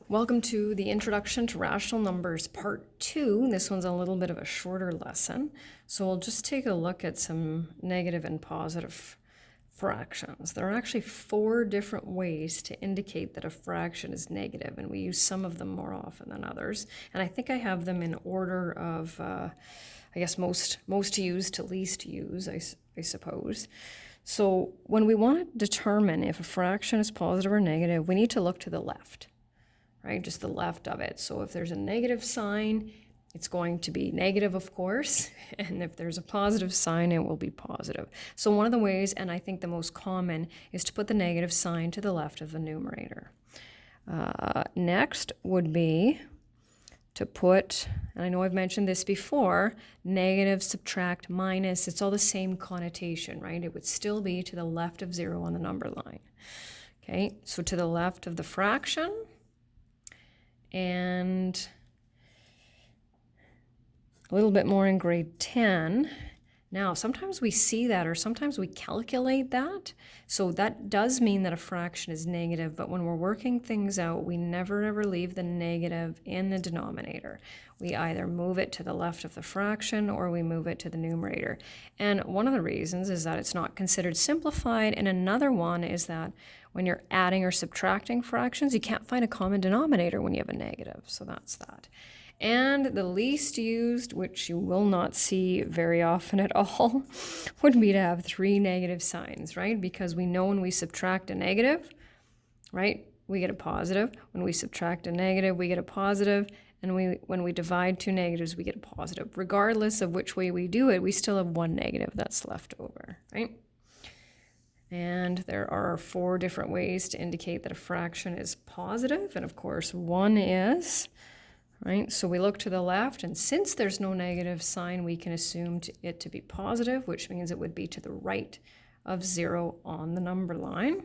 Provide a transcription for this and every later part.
Welcome to the Introduction to Rational Numbers Part 2. This one's a little bit of a shorter lesson. So we'll just take a look at some negative and positive fractions. There are actually 4 different ways to indicate that a fraction is negative, and we use some of them more often than others. And I think I have them in order of, I guess, most used to least use, I suppose. So when we want to determine if a fraction is positive or negative, we need to look to the left. Right, just the left of it. So if there's a negative sign, it's going to be negative, of course, and if there's a positive sign, it will be positive. So one of the ways, and I think the most common, is to put the negative sign to the left of the numerator. Next would be to put, and I know I've mentioned this before, negative, subtract, minus, it's all the same connotation, right? It would still be to the left of 0 on the number line. Okay, so to the left of the fraction, and a little bit more in grade 10. Now, sometimes we see that, or sometimes we calculate that. So that does mean that a fraction is negative, but when we're working things out, we never ever leave the negative in the denominator. We either move it to the left of the fraction or we move it to the numerator. And one of the reasons is that it's not considered simplified, and another one is that when you're adding or subtracting fractions, you can't find a common denominator when you have a negative. So that's that. And the least used, which you will not see very often at all, would be to have 3 negative signs, right? Because we know when we subtract a negative, right, we get a positive. When we subtract a negative, we get a positive. And when we divide 2 negatives, we get a positive. Regardless of which way we do it, we still have 1 negative that's left over, right? And there are 4 different ways to indicate that a fraction is positive. And of course, one is, right? So we look to the left, and since there's no negative sign, we can assume it to be positive, which means it would be to the right of 0 on the number line.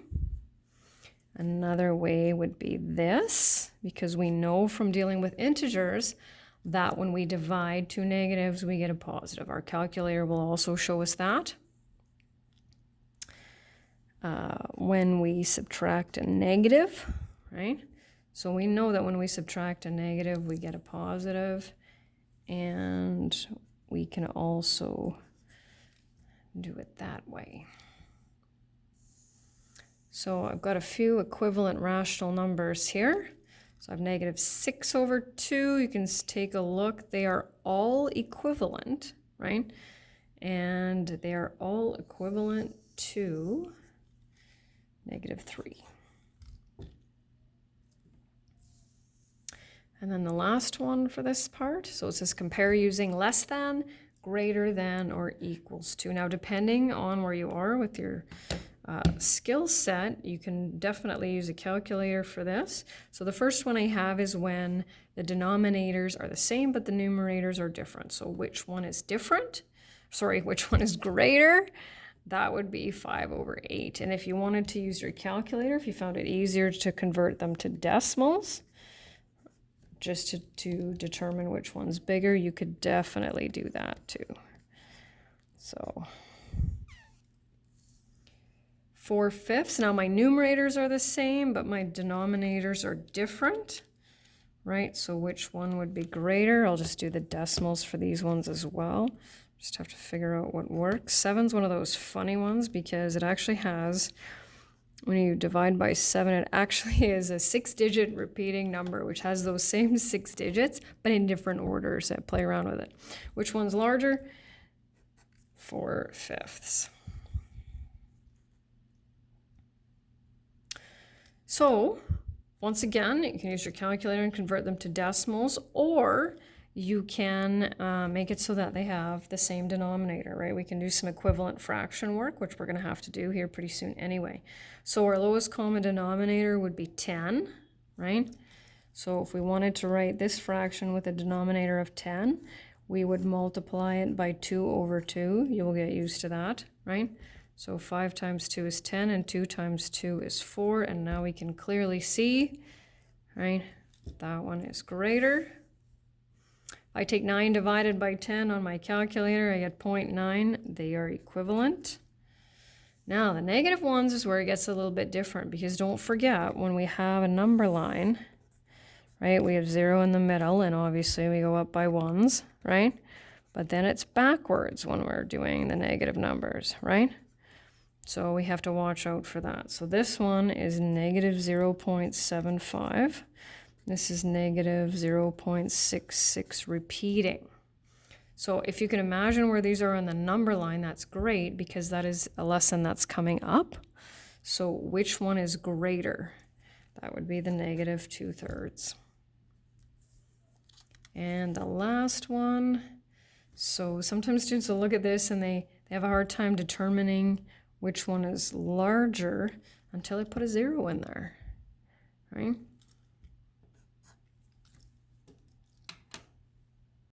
Another way would be this, because we know from dealing with integers that when we divide 2 negatives, we get a positive. Our calculator will also show us that. When we subtract a negative, right? So we know that when we subtract a negative, we get a positive, and we can also do it that way. So I've got a few equivalent rational numbers here. So I have negative 6 over 2. You can take a look. They are all equivalent, right? And they are all equivalent to negative 3. And then the last one for this part, so it says compare using less than, greater than, or equals to. Now, depending on where you are with your skill set, you can definitely use a calculator for this. So the first one I have is when the denominators are the same, but the numerators are different. So which one is different? Sorry, which one is greater? That would be 5 over 8. And if you wanted to use your calculator, if you found it easier to convert them to decimals, just to determine which one's bigger, you could definitely do that too. So 4/5. Now my numerators are the same, but my denominators are different, right? So which one would be greater? I'll just do the decimals for these ones as well. Just have to figure out what works. 7's one of those funny ones because it actually has, when you divide by 7, it actually is a 6-digit repeating number, which has those same 6 digits, but in different orders. I play around with it. Which one's larger? 4/5. So, once again, you can use your calculator and convert them to decimals, or you can make it so that they have the same denominator, right? We can do some equivalent fraction work, which we're going to have to do here pretty soon anyway. So our lowest common denominator would be 10, right? So if we wanted to write this fraction with a denominator of 10, we would multiply it by 2 over 2. You will get used to that, right? So 5 times 2 is 10, and 2 times 2 is 4, and now we can clearly see, right, that one is greater. I take 9 divided by 10 on my calculator, I get 0.9. They are equivalent. Now, the negative ones is where it gets a little bit different, because don't forget, when we have a number line, right? We have 0 in the middle, and obviously we go up by 1s, right? But then it's backwards when we're doing the negative numbers, right? So we have to watch out for that. So this one is negative 0.75. This is negative 0.66 repeating. So if you can imagine where these are on the number line, that's great because that is a lesson that's coming up. So which one is greater? That would be the negative 2/3. And the last one, so sometimes students will look at this and they have a hard time determining which one is larger until I put a 0 in there, right?